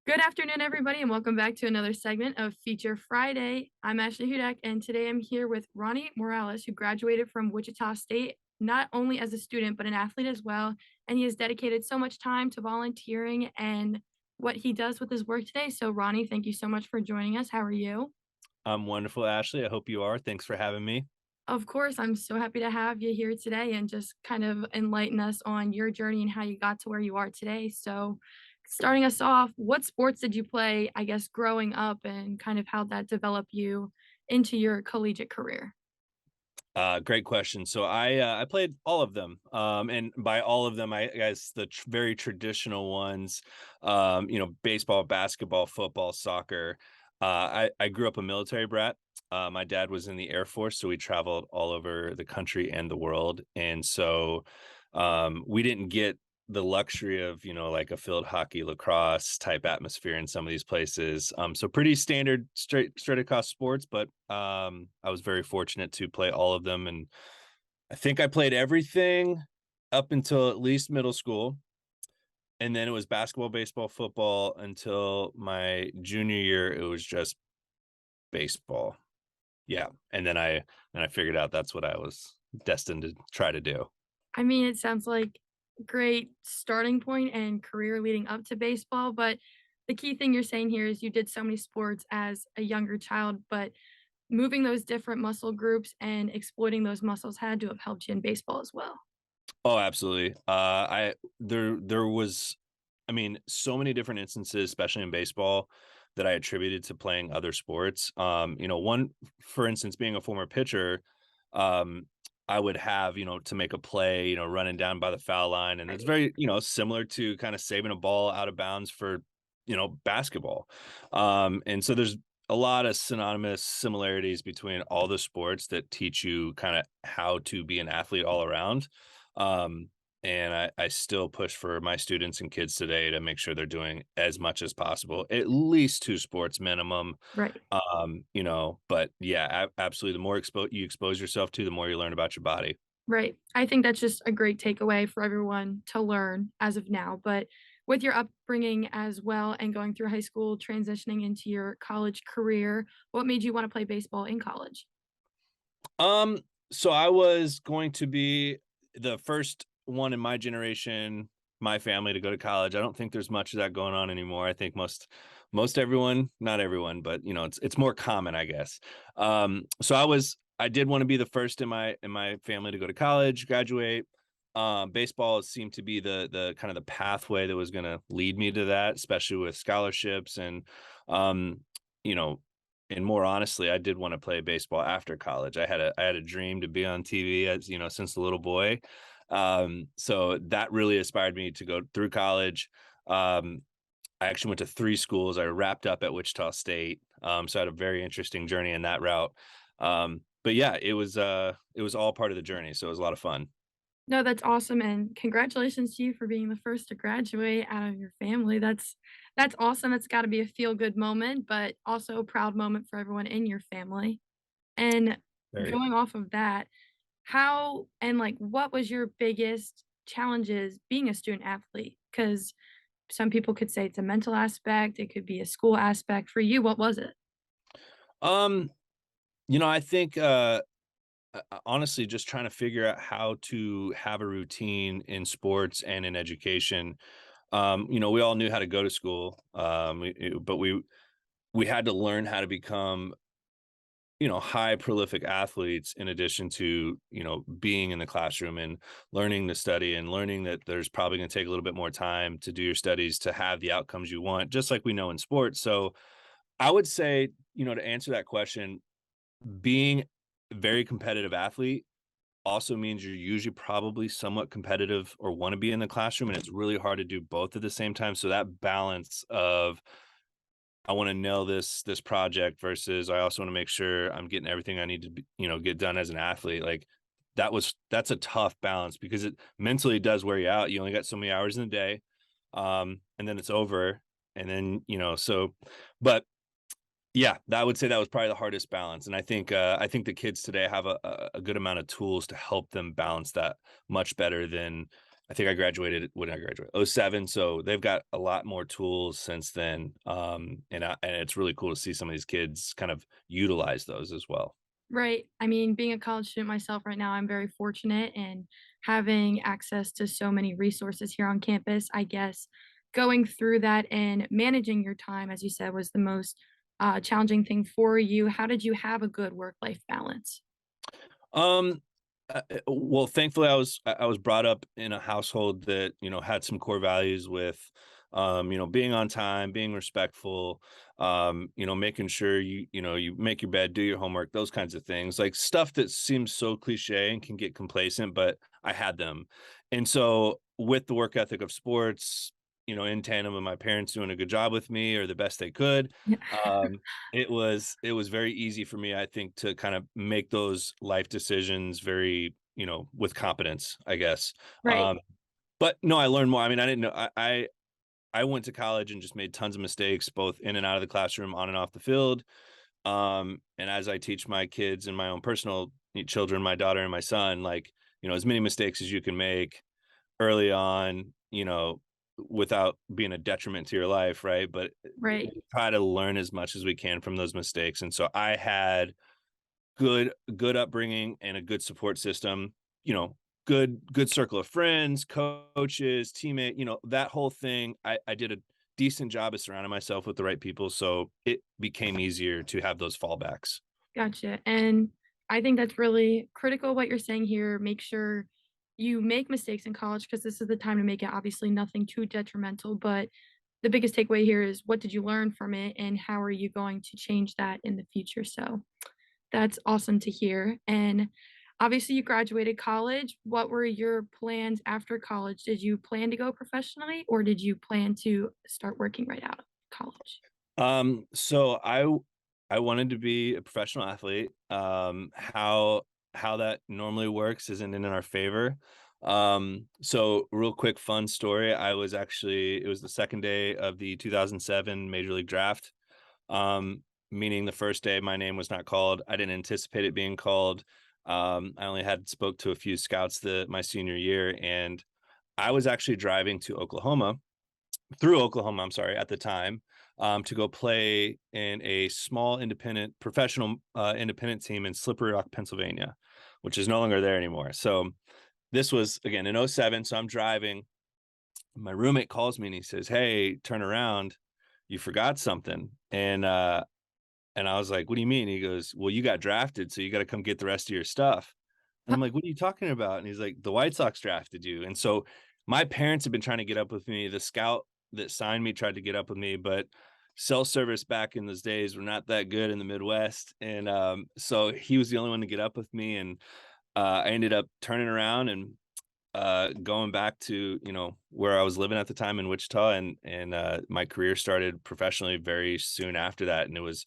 Good afternoon, everybody, and welcome back to another segment of Feature Friday. I'm Ashley Hudak, and today I'm here with Ronnie Morales, who graduated from Wichita State not only as a student, but an athlete as well. And he has dedicated so much time to volunteering and what he does with his work today. So, Ronnie, thank you so much for joining us. How are you? I'm wonderful, Ashley. I hope you are. Thanks for having me. Of course, I'm so happy to have you here today and just kind of enlighten us on your journey and how you got to where you are today. So, starting us off, what sports did you play, I guess, growing up and kind of how that developed you into your collegiate career? Great question. So I played all of them, and by all of them, I guess very traditional ones. Baseball, basketball, football, soccer. I grew up a military brat. My dad was in the Air Force, so we traveled all over the country and the world, and we didn't get the luxury of like a field hockey lacrosse type atmosphere in some of these places. So pretty standard straight across sports, but I was very fortunate to play all of them, and I think I played everything up until at least middle school, and then it was basketball, baseball, football until my junior year. It was just baseball. Yeah, and then I figured out that's what I was destined to try to do. I mean, it sounds like great starting point and career leading up to baseball, but the key thing you're saying here is you did so many sports as a younger child, but moving those different muscle groups and exploiting those muscles had to have helped you in baseball as well. Oh, absolutely. I there was, I mean, so many different instances, especially in baseball, that I attributed to playing other sports. One, for instance, being a former pitcher, um, I would have, to make a play, running down by the foul line, and it's Right. very, similar to kind of saving a ball out of bounds for, basketball. And so there's a lot of synonymous similarities between all the sports that teach you kind of how to be an athlete all around. Um, and I still push for my students and kids today to make sure they're doing as much as possible, at least two sports minimum. Right. But yeah, absolutely. The more you expose yourself to, the more you learn about your body. Right. I think that's just a great takeaway for everyone to learn as of now. But with your upbringing as well and going through high school, transitioning into your college career, what made you want to play baseball in college? Um, so I was going to be the first one in my generation, my family, to go to college. I don't think there's much of that going on anymore. I think most everyone, not everyone, but it's more common, I guess. I did want to be the first in my family to go to college, graduate. Baseball seemed to be the kind of the pathway that was going to lead me to that, especially with scholarships um, you know, and more honestly, I did want to play baseball after college. I had a dream to be on TV, as since a little boy. So that really inspired me to go through college. Um, I actually went to three schools. I wrapped up at Wichita State. So I had a very interesting journey in that route. But yeah, it was all part of the journey. So it was a lot of fun. No, that's awesome, and congratulations to you for being the first to graduate out of your family. That's awesome. It's gotta be a feel-good moment, but also a proud moment for everyone in your family. And Very. going off of that, how and, like, what was your biggest challenges being a student athlete? Because some people could say it's a mental aspect, it could be a school aspect. For you, what was it? Um, I think honestly, just trying to figure out how to have a routine in sports and in education. We all knew how to go to school, but we had to learn how to become high prolific athletes in addition to being in the classroom and learning to study and learning that there's probably going to take a little bit more time to do your studies to have the outcomes you want, just like we know in sports. So I would say, to answer that question, being a very competitive athlete also means you're usually probably somewhat competitive or want to be in the classroom, and it's really hard to do both at the same time. So that balance of I want to nail this project versus I also want to make sure I'm getting everything I need to get done as an athlete. Like that's a tough balance because it mentally does wear you out. You only got so many hours in the day. And then it's over. And then, but yeah, I would say that was probably the hardest balance, and I think the kids today have a good amount of tools to help them balance that much better than I think I graduated when I graduated? '07, so they've got a lot more tools since then, and it's really cool to see some of these kids kind of utilize those as well. Right. I mean, being a college student myself right now, I'm very fortunate in having access to so many resources here on campus. I guess going through that and managing your time, as you said, was the most challenging thing for you. How did you have a good work-life balance? Um, well, thankfully, I was brought up in a household that, had some core values with, being on time, being respectful, making sure you make your bed, do your homework, those kinds of things, like stuff that seems so cliche and can get complacent, but I had them. And so with the work ethic of sports, in tandem with my parents doing a good job with me or the best they could, um, it was very easy for me, I think, to kind of make those life decisions very, with competence, I guess. Right. But no, I learned more. I mean, I didn't know I went to college and just made tons of mistakes, both in and out of the classroom, on and off the field. And as I teach my kids and my own personal children, my daughter and my son, like, as many mistakes as you can make early on, without being a detriment to your life, right? But we Right. try to learn as much as we can from those mistakes. And so I had good upbringing and a good support system, you know, good circle of friends, coaches, teammate, that whole thing. I did a decent job of surrounding myself with the right people, so it became easier to have those fallbacks. Gotcha. And I think that's really critical what you're saying here. Make sure you make mistakes in college because this is the time to make it. Obviously, nothing too detrimental, but the biggest takeaway here is what did you learn from it and how are you going to change that in the future? So that's awesome to hear. And obviously, you graduated college. What were your plans after college? Did you plan to go professionally or did you plan to start working right out of college? So I wanted to be a professional athlete. How that normally works isn't in our favor. So real quick fun story. It was the second day of the 2007 Major League Draft. Meaning the first day my name was not called. I didn't anticipate it being called. I only had spoke to a few scouts my senior year, and I was actually driving to Oklahoma through Oklahoma, I'm sorry, at the time, to go play in a small independent professional independent team in Slippery Rock, Pennsylvania, which is no longer there anymore. So this was again in '07. So I'm driving. My roommate calls me and he says, "Hey, turn around. You forgot something." And I was like, "What do you mean?" He goes, "Well, you got drafted, so you got to come get the rest of your stuff." And I'm like, "What are you talking about?" And he's like, "The White Sox drafted you." And so my parents have been trying to get up with me. The scout that signed me tried to get up with me, but cell service back in those days were not that good in the Midwest. And so he was the only one to get up with me. And I ended up turning around and going back to where I was living at the time in Wichita, and my career started professionally very soon after that, and it was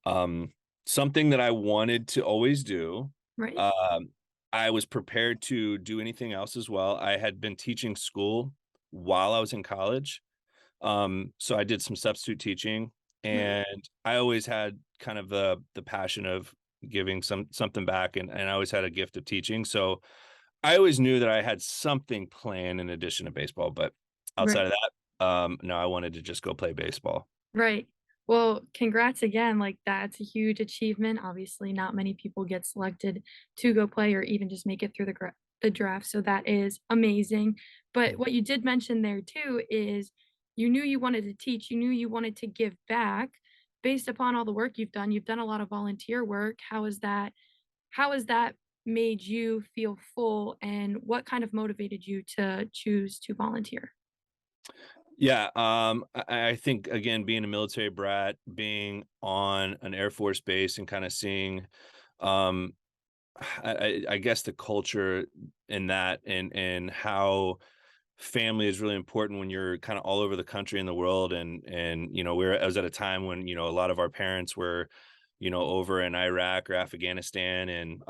um, something that I wanted to always do. Right. Um, I was prepared to do anything else as well. I had been teaching school while I was in college. So I did some substitute teaching, Right. and I always had kind of the passion of giving something back, and I always had a gift of teaching. So I always knew that I had something planned in addition to baseball, but outside Right. of that, no, I wanted to just go play baseball. Right. Well, congrats again. Like, that's a huge achievement. Obviously, not many people get selected to go play or even just make it through the draft. So that is amazing. But what you did mention there too is you knew you wanted to teach, you knew you wanted to give back based upon all the work you've done. You've done a lot of volunteer work. How has that made you feel full and what kind of motivated you to choose to volunteer? Yeah, I think again, being a military brat, being on an Air Force base and kind of seeing, um, I guess the culture in that and how family is really important when you're kind of all over the country and the world and I was at a time when a lot of our parents were over in Iraq or Afghanistan, and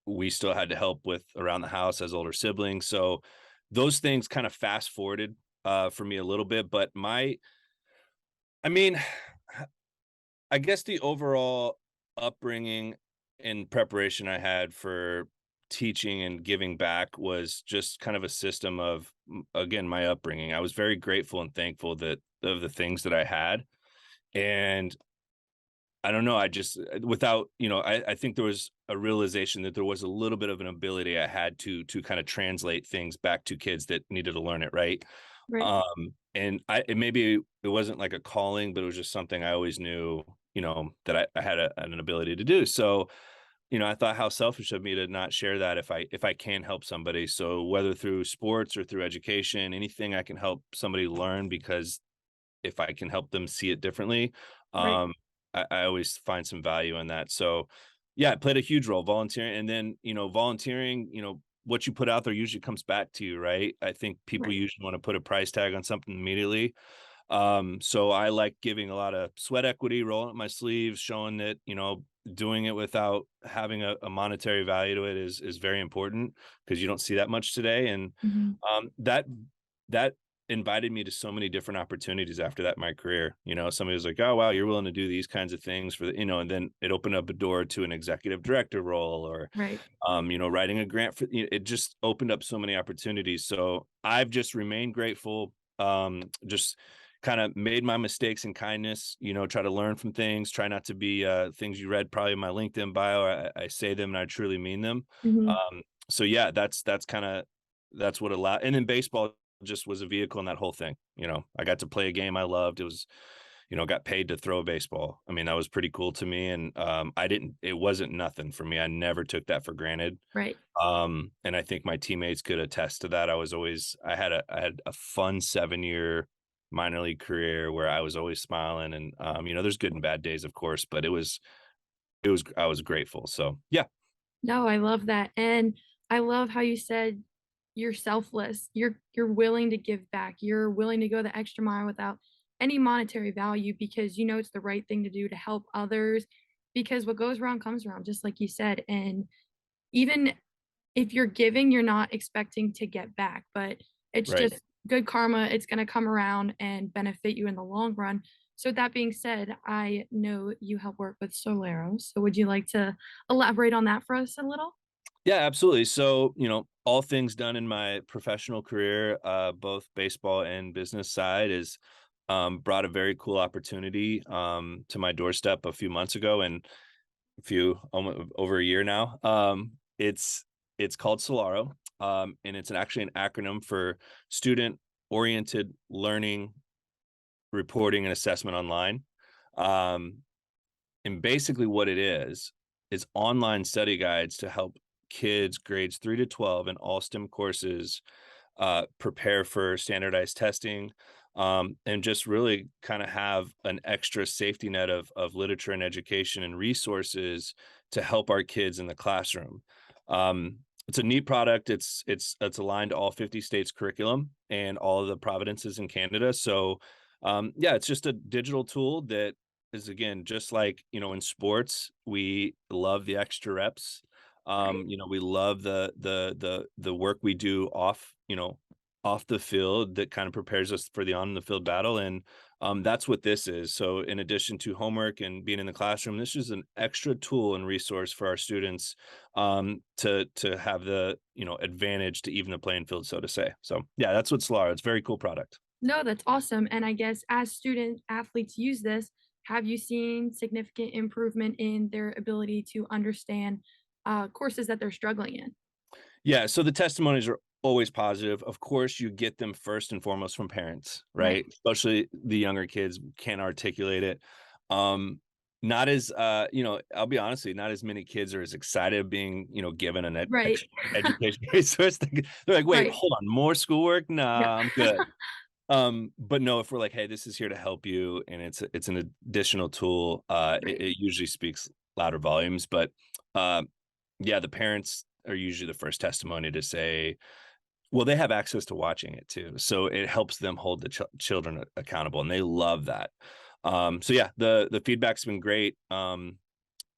we still had to help with around the house as older siblings, so those things kind of fast forwarded for me a little bit, but my I mean I guess the overall upbringing and preparation I had for teaching and giving back was just kind of a system of, again, my upbringing. I was very grateful and thankful that of the things that I had. And I don't know, I just without, I think there was a realization that there was a little bit of an ability I had to kind of translate things back to kids that needed to learn it, right? Right. And maybe it wasn't like a calling, but it was just something I always knew, that I had an ability to do. So, I thought how selfish of me to not share that if I can help somebody. So whether through sports or through education, anything I can help somebody learn, because if I can help them see it differently, Right. um, I always find some value in that. So, yeah, it played a huge role volunteering, and then volunteering. What you put out there usually comes back to you, right? I think people Right. usually want to put a price tag on something immediately. So I like giving a lot of sweat equity, rolling up my sleeves, showing that doing it without having a monetary value to it is very important, because you don't see that much today. And Mhm. that invited me to so many different opportunities after that in my career. Somebody was like, "Oh, wow, you're willing to do these kinds of things for and then it opened up a door to an executive director role, or Right. writing a grant for it just opened up so many opportunities. So I've just remained grateful, just kind of made my mistakes in kindness, try to learn from things, try not to be things you read probably in my LinkedIn bio. I say them and I truly mean them. Mhm. So yeah, that's kind of that's what allowed. And then baseball just was a vehicle in that whole thing. I got to play a game I loved. It was, got paid to throw a baseball. I mean, that was pretty cool to me. And it wasn't nothing for me. I never took that for granted. Right. And I think my teammates could attest to that. I had a fun 7-year minor league career where I was always smiling, and there's good and bad days, of course, but it was I was grateful. So yeah. No, I love that, and I love how you said you're selfless. You're willing to give back. You're willing to go the extra mile without any monetary value because you know it's the right thing to do to help others, because what goes around comes around, just like you said, and even if you're giving, you're not expecting to get back, but it's Right. just good karma. It's gonna come around and benefit you in the long run. So with that being said, I know you help work with Solaro. So would you like to elaborate on that for us a little? Yeah, absolutely. So, all things done in my professional career, both baseball and business side, is brought a very cool opportunity to my doorstep a few months ago, and over a year now. It's called Solaro, and it's actually an acronym for Student Oriented Learning, Reporting, and Assessment Online. Um, and basically, what it is online study guides to help kids grades 3 to 12 in all STEM courses prepare for standardized testing, and just really kind of have an extra safety net of literature and education and resources to help our kids in the classroom. It's a neat product. It's aligned to all 50 states curriculum and all of the provinces in Canada. So yeah, it's just a digital tool that is, again, just like in sports, we love the extra reps. Right. We love the work we do off the field that kind of prepares us for the on the field battle. And that's what this is. So in addition to homework and being in the classroom, this is an extra tool and resource for our students, to have the advantage to even the playing field, so to say. So yeah, that's what Solara. It's a very cool product. No, that's awesome. And I guess as student athletes use this, have you seen significant improvement in their ability to understand courses that they're struggling in? Yeah, so the testimonies are always positive. Of course, you get them first and foremost from parents, Right. right? Especially the younger kids can't articulate it. Not as I'll be honest with you, not as many kids are as excited being, given an Right. extra education resource. They're like, wait, Right. hold on, more schoolwork? No. Nah, I'm good. But no, if we're like, hey, this is here to help you, and it's an additional tool, it, Right. it usually speaks louder volumes. But uh, yeah, the parents are usually the first testimony to say, well, they have access to watching it too, so it helps them hold the children accountable, and they love that. So yeah, the feedback's been great.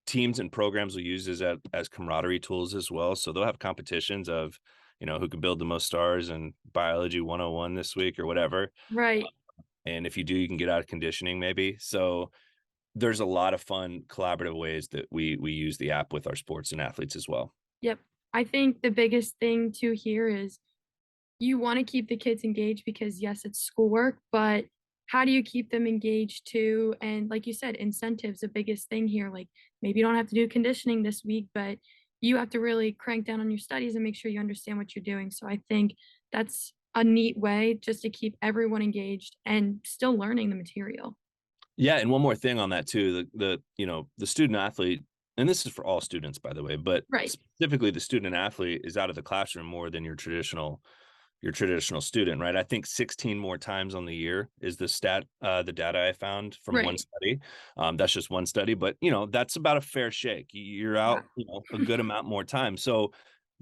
Teams and programs will use this as camaraderie tools as well. So they'll have competitions of, who can build the most stars in biology 101 this week or whatever. Right. And if you do, you can get out of conditioning maybe. So there's a lot of fun collaborative ways that we use the app with our sports and athletes as well. Yep. I think the biggest thing to hear is you wanna keep the kids engaged because, yes, it's schoolwork, but how do you keep them engaged too? And like you said, incentives, the biggest thing here, like, maybe you don't have to do conditioning this week, but you have to really crank down on your studies and make sure you understand what you're doing. So I think that's a neat way just to keep everyone engaged and still learning the material. Yeah, and one more thing on that too, the student athlete, and this is for all students, by the way, but Right, specifically the student athlete is out of the classroom more than your traditional student, right? I think 16 more times on the year is the data I found from one right. study. That's just one study, but that's about a fair shake. You're Yeah, out, a good amount more time. So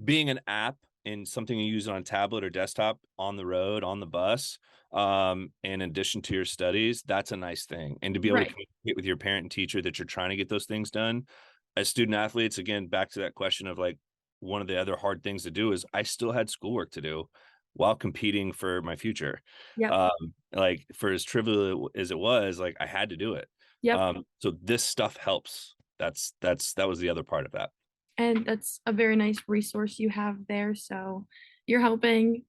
being an app and something you use on a tablet or desktop on the road, on the bus, in addition to your studies, that's a nice thing. And to be able to right. communicate with your parent and teacher that you're trying to get those things done. As student athletes, again, back to that question of like one of the other hard things to do is I still had schoolwork to do while competing for my future. Yep, Like for as trivial as it was, like I had to do it. yep. So this stuff helps. That was the other part of that. And that's a very nice resource you have there. So you're helping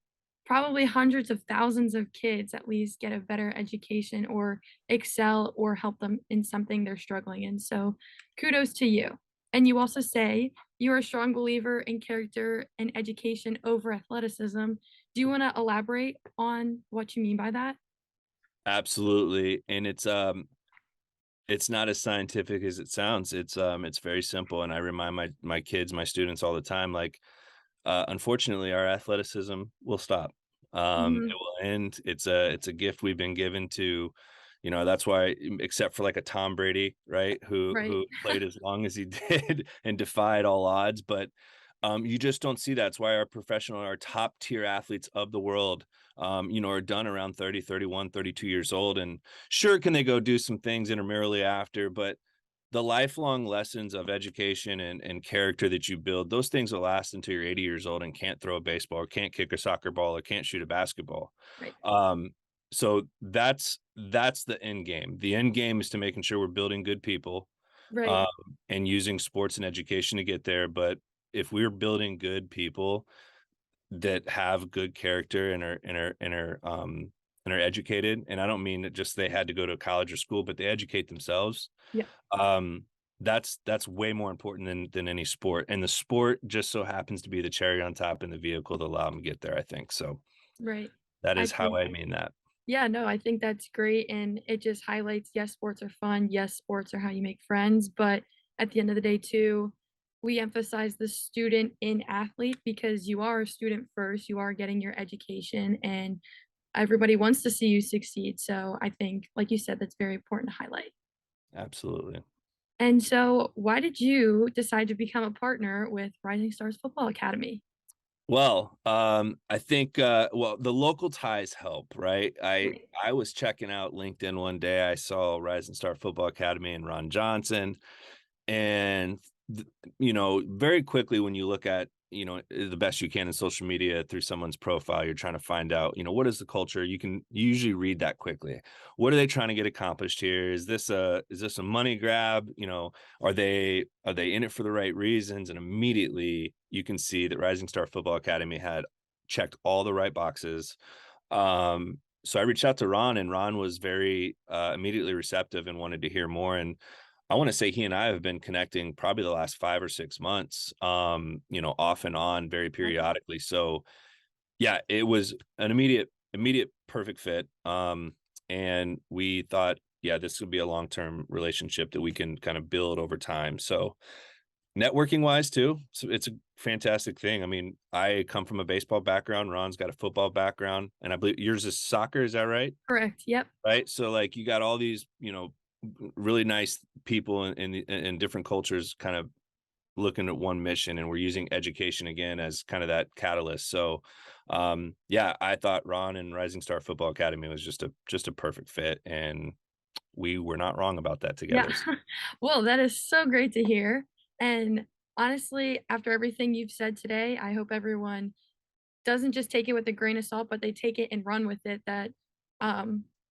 probably hundreds of thousands of kids at least get a better education or excel or help them in something they're struggling in. So kudos to you. And you also say you're a strong believer in character and education over athleticism. Do you want to elaborate on what you mean by that? Absolutely. And it's not as scientific as it sounds. It's very simple. And I remind my kids, my students all the time, like unfortunately, our athleticism will stop. It Mhm. will end. It's a gift we've been given to, that's why, except for like a Tom Brady, right, Right, who played as long as he did and defied all odds, but you just don't see that. That's why our top tier athletes of the world, are done around 30, 31, 32 years old. And sure, can they go do some things intramurally after, but the lifelong lessons of education and character that you build, those things will last until you're 80 years old and can't throw a baseball or can't kick a soccer ball or can't shoot a basketball. right, Um, so that's the end game. The end game is to making sure we're building good people, right, um, and using sports and education to get there. But if we're building good people that have good character and are educated, and I don't mean that just they had to go to college or school, but they educate themselves, yeah, um, that's way more important than any sport, and the sport just so happens to be the cherry on top and the vehicle to allow them to get there, I think, so right. that I is how think I mean that. Yeah, no, I think that's great, and it just highlights, yes, sports are fun, yes, sports are how you make friends, but at the end of the day too, we emphasize the student in athlete because you are a student first, you are getting your education, and everybody wants to see you succeed, so I think, like you said, that's very important to highlight. Absolutely. And so why did you decide to become a partner with Rising Stars Football Academy? Well, I think, the local ties help, right? Right. I was checking out LinkedIn one day, I saw Rising Star Football Academy and Ron Johnson, and very quickly when you look at the best you can in social media through someone's profile, you're trying to find out what is the culture. You usually read that quickly. What are they trying to get accomplished here? Is this a money grab? Are they in it for the right reasons? And immediately you can see that Rising Star Football Academy had checked all the right boxes. So I reached out to Ron, and Ron was very immediately receptive and wanted to hear more. And I want to say he and I have been connecting probably the last 5 or 6 months, off and on very Okay. periodically. So yeah, it was an immediate perfect fit. And we thought, yeah, this would be a long-term relationship that we can kind of build over time. So networking wise too, so it's a fantastic thing. I mean, I come from a baseball background. Ron's got a football background, and I believe yours is soccer. Is that right? Correct, yep, Right? So, like, you got all these, really nice people in different cultures kind of looking at one mission, and we're using education again as kind of that catalyst. So, yeah, I thought Ron and Rising Star Football Academy was just a perfect fit, and we were not wrong about that yeah. together. Well, that is so great to hear, and honestly, after everything you've said today, I hope everyone doesn't just take it with a grain of salt, but they take it and run with it that,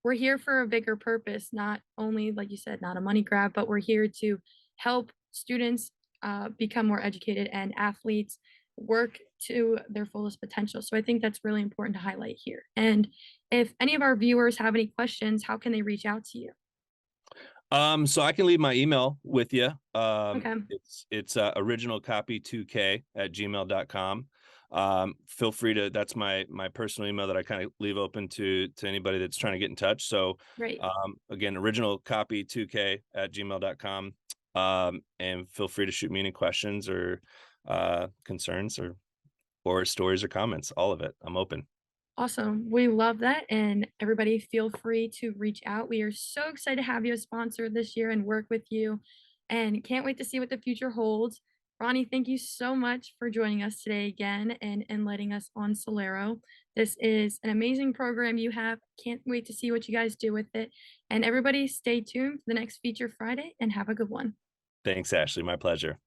we're here for a bigger purpose, not only, like you said, not a money grab, but we're here to help students, become more educated and athletes, work to their fullest potential. So I think that's really important to highlight here. And if any of our viewers have any questions, how can they reach out to you? So I can leave my email with you. Okay, It's originalcopy2k at gmail.com. Feel free to, that's my personal email that I kind of leave open to anybody that's trying to get in touch. So great. again, originalcopy2k at gmail.com. And feel free to shoot me any questions or concerns or stories or comments, all of it. I'm open. Awesome. We love that. And everybody feel free to reach out. We are so excited to have you as sponsor this year and work with you. And can't wait to see what the future holds. Ronnie, thank you so much for joining us today again and letting us on Solaro. This is an amazing program you have. Can't wait to see what you guys do with it. And everybody stay tuned for the next Feature Friday and have a good one. Thanks, Ashley. My pleasure.